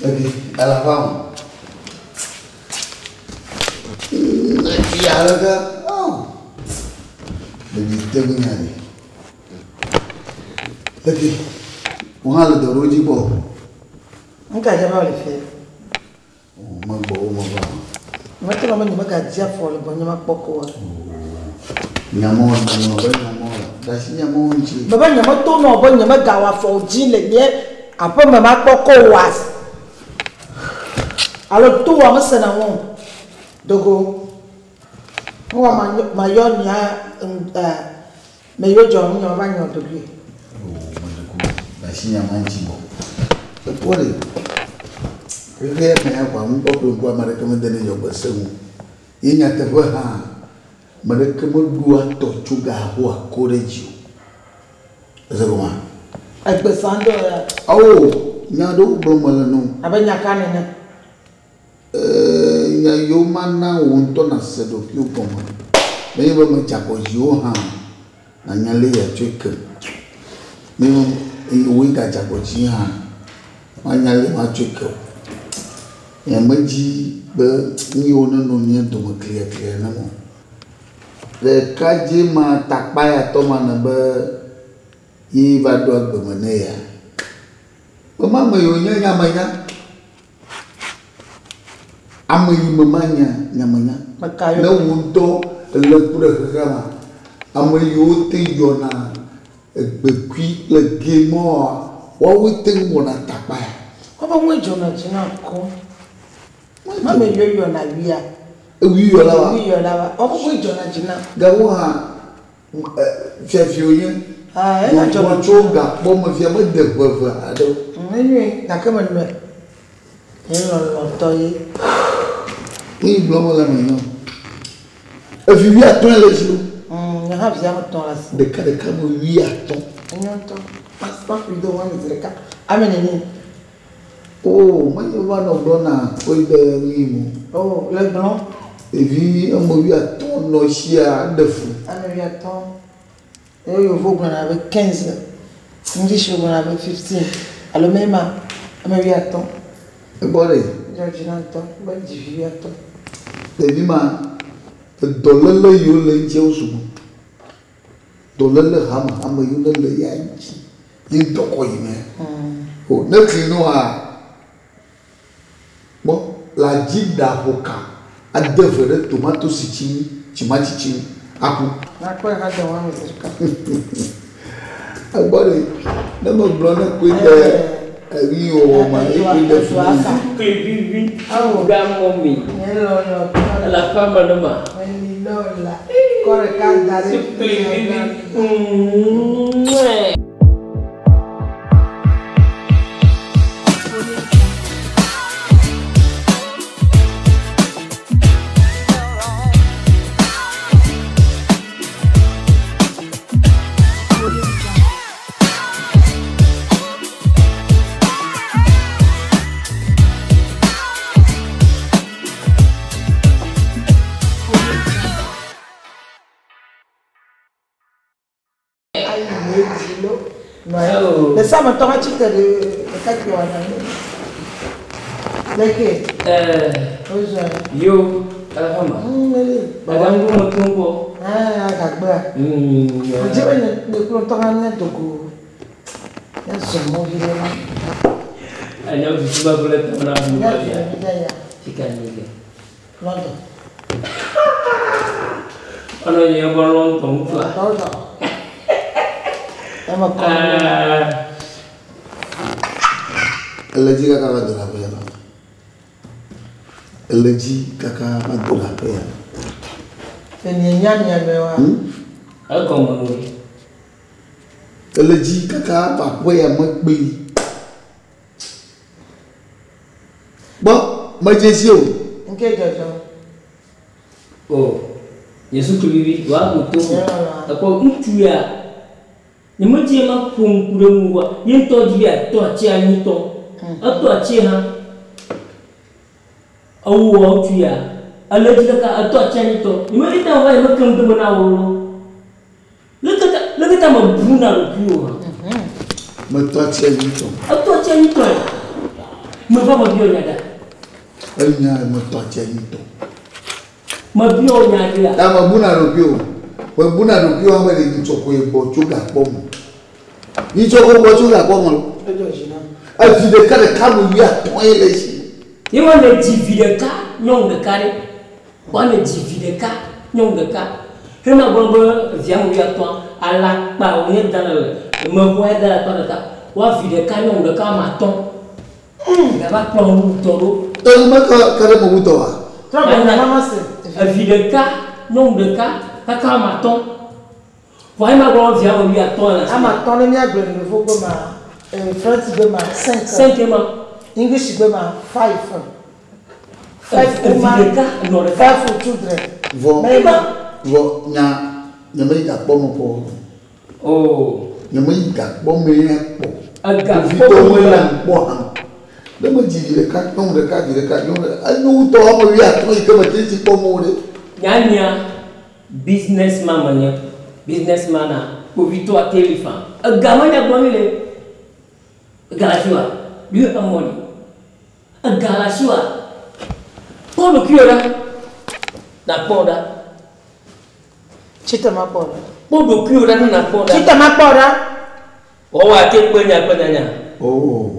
Lagi, ala faham. Ya laga, oh. Lagi tengoknya ni. Lagi, orang ada roji bo. Enggak aja mau lepas. Oh, mak bo. Macam mana ni mak aja follow, banyak mak pokok. Nyamon. Dasi nyamon je. Bapa nyamon tu no, bapa nyamon gawa fauji le ni. Apa mak pokok was. Alors tu wa masana won. Dogo. Wa mayon ya meyo jom nyo ba nyo dogi. Oh, mandaku. Dasi nyamon je bo. Boleh. Dia punya apa? Mungkin mereka menjadi job semu. Ini nyata bah. Mereka berdua tu juga huah korejo. Azaguma. Pesando ya. Oh, nyado belum melanu. Apa nyakan ni? Nyayo mana untuk nasi dokiu poma. Mereka mencapai johan. Nanyali ya cuci. Mereka iwi kacapai jihan. Nanyali macuci. Yang menji berniona nunia tu clear nama. Kaji ma tak payah tu mana ibadah bermana ya. Memang mayunya nyamanya. Amai memanya nyamanya. Na untuk lepura kama. Amai yuti jona bekui lagi mo. Wawi tengok na tak payah. Apa mui jona jina ko? Mama yo na wia. Wia lawa. Wia lawa. Apa mui jona jina? Gawa chefionya. Ah, jona choga bom via bende bava ado. Ni nak mana me? Ni lo toy. Ni belum lah mana. If you are trying to do. Ya habis yang tu lah. Dekat kamu wiato. Ni tu. Pas video one dekat. Amen ni. Oh, macam mana dona koi berimu. Oh, le blanc. Evi amu wiato no sia defu. Amen wiato. Eu vou ganhar avec 15. English eu ganhar avec 15. Alors même amen wiato. Bore. Georginato, bem desviado. Evi ma dollar yo le jeusu. Dollar hama yo le yanchi. Yin to ko yime. Oh, na klino a. Bon, la jida hoka. A devere tomato sichini, chimati chini. Aku. Na ko ha da wa muzika. Agora, na mo blona cuida ali o mãe cuida vivi gamomi la fama de ma corre cada le sama toma chita de kaki wana leke yo ala fama bagangu matumbo agagba jibe ne ko toma ne Togo ya somo hire na anya bisuba kule tona mu ya tikani ke London ano ye bolon tongfa Eleji kakak madura apa ya? Eleji kakak madura apa ya? Penyenya mewa. Aku menurut. Eleji kakak apa ya makbili? Bo, majesio. Engke jojo. Oh, Yesus keliru. Wah, betul. Aku itu ya. Ni mesti mak pun kurang muat. Yang tu dia tu acia ni tu, tu acia ha. Awak tu ya. Alah jika tu acia ni tu, ni mesti tahu apa yang makan tu benawu. Lagi tak mampu nak lupa. Matu acia ni tu. Tu acia ni tu. Me va me bio nyada. Enya me toche nyito. Me bio nyada. Da ma buna robio. We buna robio amele ni choko ebo chuga pomo. Ni choko bo chuga pomo. A fi de kare kamu ya to ele shi. Ni wa le divide ka nyong de kare. Wa le divide ka nyong de ka. Hena bombe viamu ya to ala pa o ne dans le me voit dans la tonne ta. Wa vide ka nyong de ka ma ton. Il va prendre un taureau. To ma ka kare mo buto wa. A vide ka nyong de ka ma ton. Wa ma go viamu ya ton la. Ama ton le mi agbe le faut que ma French be ma 5. 5 ma. English be ma 5. 5 women, 5 for children. Vo nya me ga pomo po. Oh. Nya me ga pomo me po. Aga pomo la po ha. Le mo ji le ka no de ka no. Anu to mo wi a to ike ma ti pomo de. Nya businessman manya. Businessman na ko vito a téléphone. Aga ma ya gbo mi le. Galasiwa. Lui amoni. Galasiwa. Pour le cul là, la porte. Chita ma porte. Pour le cul là, la porte. Chita ma porte. Oh, à quel point il oh,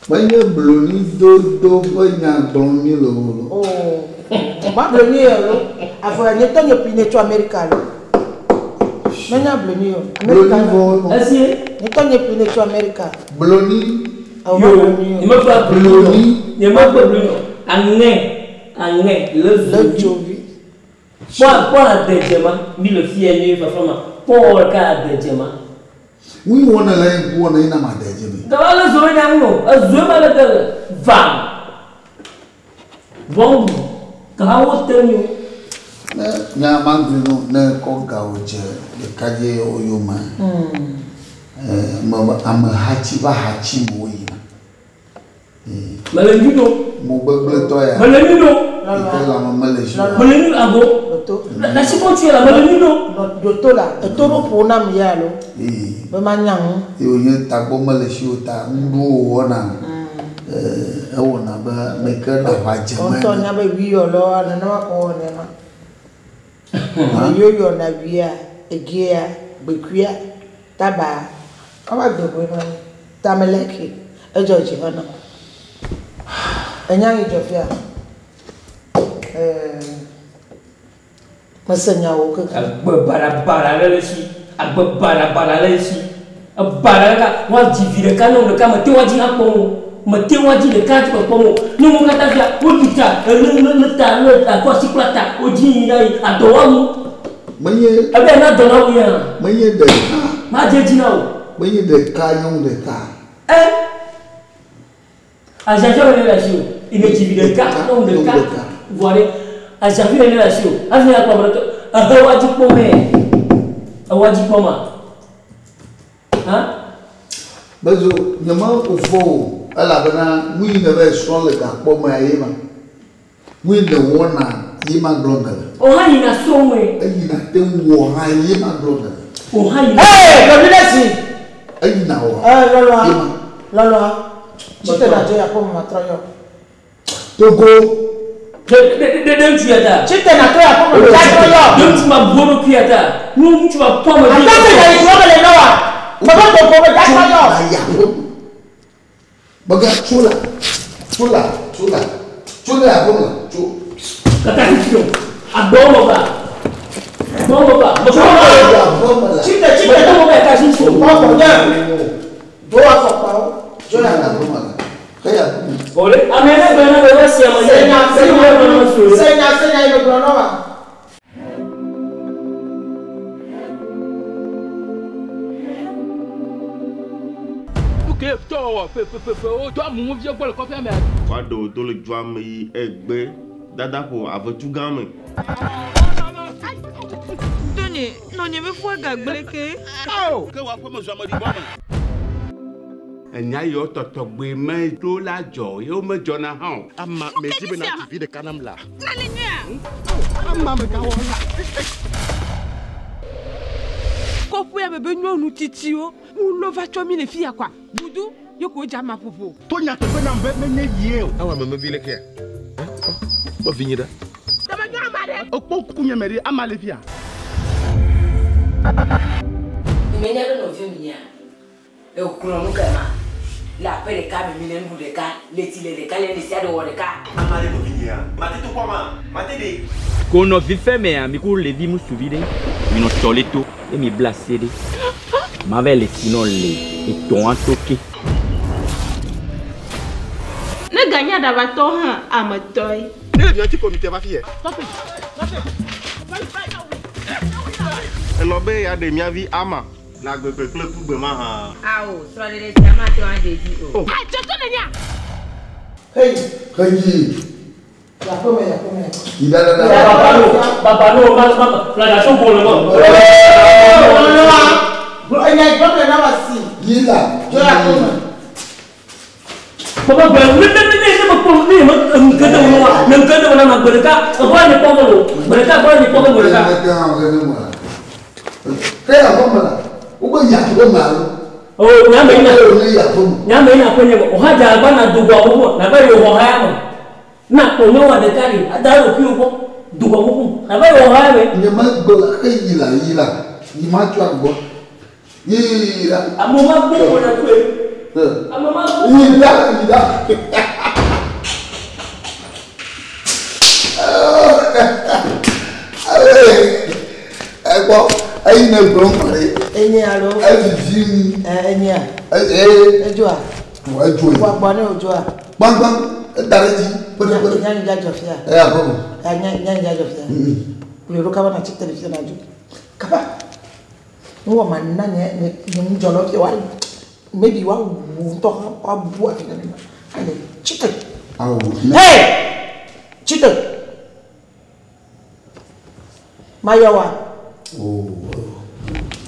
mais bloni do bloni lo. Oh, on va bloni lo. Avant ne t'en opiner tu Américain. Maintenant bloni Américain. Est-ce ne t'en opiner tu Américain. Bloni. Il me fait bloni. Il me fait bloni. Angé, le jovi. Pour la déjema, mi le fier ni pour le cas déjema. Oui, on a l'air pour on a ma déjema. Dans le zone d'amour, a zoma le vam. Bon, quand tenu. Na mandrino na ko gaoje le kaje oyoma. Mama am hachi moyi. Malenduno. Mo bebe to ya. Malenduno. La maman les jours. Malenduno abo. La seconde la malenduno. Doto la. Toro pour na mialo. Be manyang. Yo ye tagbo malesio ta ndu wona. Wona ba meka na wajema. Onto nya be wi yo lo na na ko ne ma. Yo na bia egia bekwia taba. Awa dobo no. Tameleki. Ejoji hono. Enyang ijofia masanya wo ke bara lesi bara lesi bara ka wa divide ka no ka mate wa ji hapo mate wa ji de ka ti ko mo no mo kata fia o kita le ta ko siklata o ji dai adowa mu maye abe na dona wu ya maye de ma je ji na o maye de ka nyong de ka a jaje la show il me divide ka no de ka voilà a jaje la show a vient quoi a wa ji po me a wa ji po ma hein bezo nyama ko fo ala bana wi na be so le ka po ma yema wi de wona yema blonga o ha ina so we ayi na te wo ha yema blonga o ha ina lo bi lesi ayi na wo lolo chite na je ya po ma troyo Togo de tu ada chite na to ya po ma troyo de tu ma bono ki ada no tu ma po ma de ata ya ni wo le no wa baba to ko ba troyo ya baga chula ya po la chu kata hiyo abomo ba chite to ba ka sin so ko nya do wa so pa jo ya na po ma kaya ole amena bana bana siama senya ibe grono wa ke to o to mu vie gbole ko fe me wa do to le jwa mi egbe dada po avotugan mi Doni, non ye me fo gagbleke. oh ke wa po mo zo amadi bo mo enya yo totogbe me to la jo yo me jona ha ama me jibe na TV de kanam la Na lenya. ama me ka wona Ko fu ya bebe nyo nu titi o. Mu lo va chomi le fi ya kwa. Dudu, YOKOE jama popo. Tonya te pe na mbe menye yie o. Awa mama vile ke. Ba vinyida. Dama nyama de. Okpo kunye meri amalefia. Menya no vimia. E okuro no kama. La pele ka me minen bu de ka, letile de ka le de sia de wo de ka. Amale no vinia. Mate to kwama. Mate de. Kono vife me a mi ku levi mu suvide. Mi no toleto e mi blasede. Ma vele sino le e ton antoke. Ne gagna d'avato han amatoy. Ne bien ti comité va fier. Elobe ya de mia vi ama. La gbegbe club gbe ma ha. Awo, so de sia ma te wan de di o. Ai toto ne nya. Hey, kanji. Ya come. Ida. Baba no, la nation pour le monde. Enya gbọ́dọ̀ na wa si. Yila. Jo ya come. Baba ba ne ma ko ni ma ngada mo na ngada mo na bereka ba ni ko mo bereka ba ni ko mo bereka Kaya komala ugo ya ko malo oh nyama ina ni ya ko nyama ina kwenye o haja ba na dugwa mo na ba yo ho haya mo na ko no wa de kari adaro ki ugo dugwa mo na ba yo haya me ni ma gbo ka yila ni ma tu agbo yila amoma gbo na kwe amoma yila ayi na gbon pare Enye alo. azim Enye. Ejo a. wa jo Wa gbo ni ojo a. gbangban dareji pere Nya ni jajo fia. akoko Nya ni jajo fia. Le ro ka ba na chik television aju. Kaba. Wo man na ne mjolo ke wa. Maybe wa wu to ha bu a fina ni. Ale chik. awo Hey! Chik. Mayawa. oh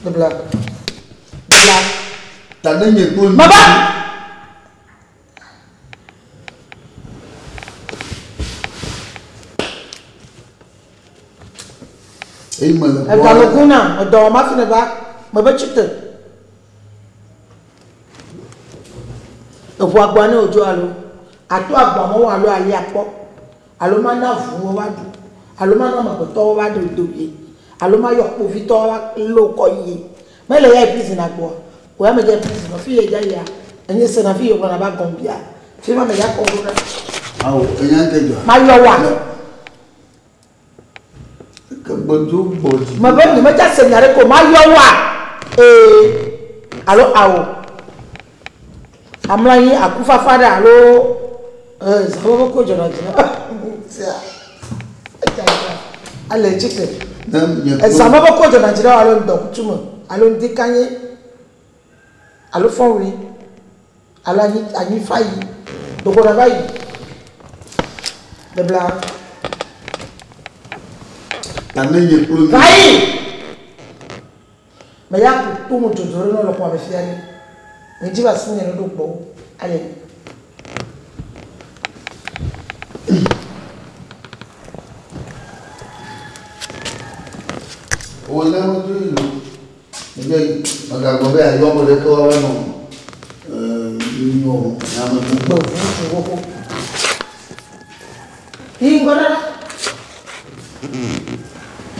The black. tade nye ko Baba! mala E ka lokuna, o do ma fina ba, ma ba chite. O fu agba ni ojo alo. Atu agba mo wa lo ali apo. Alo ma na fu wa du. Alo ma na ma ko to wa do ye. Alo ma yo po fi to wa lo ko ye. Mele ya prison agbo. O ya me je prison no fi ye ja ya. Enye se na fi yo na ba gombia. Fi ma me ya ko ro na. awo enya ke jo Ma yo wa. ka bojo boji Ma ba ni ma ja se nyare ko ma yo wa. Alo awo. Amla yi akufa fada alo zabo ko jona jina. Ale chike. Zama ko jona jina alo ndo kutuma. Alo ndikanye. Alo fonri. Alo ani fayi. Dogora bayi. De blanc. tade nye ko Fayi. Me ya ku mu jojoro no lo kwa be fiani. Nji ba sinye no do gbo. Ale. wala mo ju nje magago be ayo mo le to wa no ni o na mo Gbo fu wo ko. Ingora.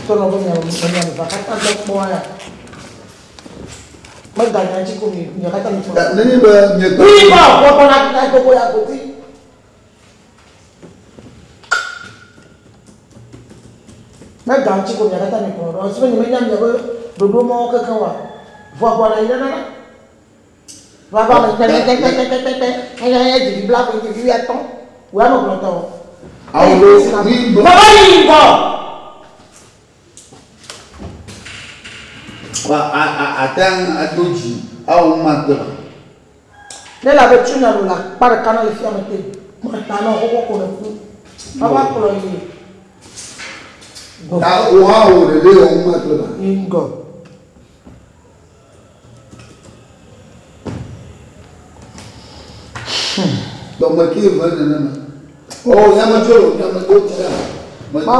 Sono come un vacanza da buona. Ma dai, ci come mi kata mi. nani ba nye ko Ni ba ko na ko ya ko ti. Ma dai, ci come mi kata mi ko. O so ni me nyam ko dodo mo ka kan wa. Vo ko na ina na. Va ba ma te. Ya di black ko di ya ton. Wa mo ko ton. awo ni bo Baba ni bo. wa atang adoji awo ma to Nella vecina non la pare canale fiammate. Ma no ko ko no. Baba ko lo yi. ta o ha o le o ma to Ingo. do ma ki va na na o ya ma jo tira Ma